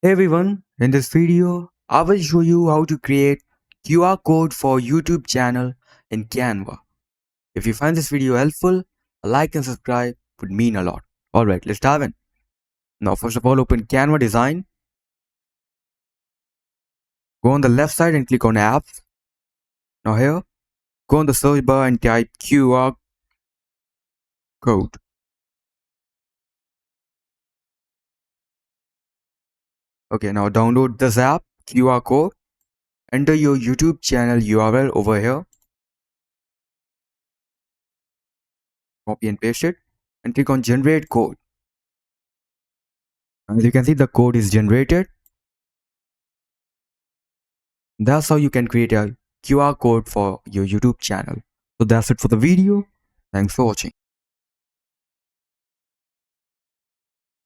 Hey everyone, in this video, I will show you how to create QR code for YouTube channel in Canva. If you find this video helpful, a like and subscribe would mean a lot. Alright, let's dive in. Now first of all, open Canva design. Go on the left side and click on apps. Now here, go on the search bar and type QR code. Okay, now download this app, QR code. Enter your YouTube channel URL over here. Copy and paste it and click on generate code. As you can see, the code is generated. That's how you can create a QR code for your YouTube channel. So that's it for the video. Thanks for watching.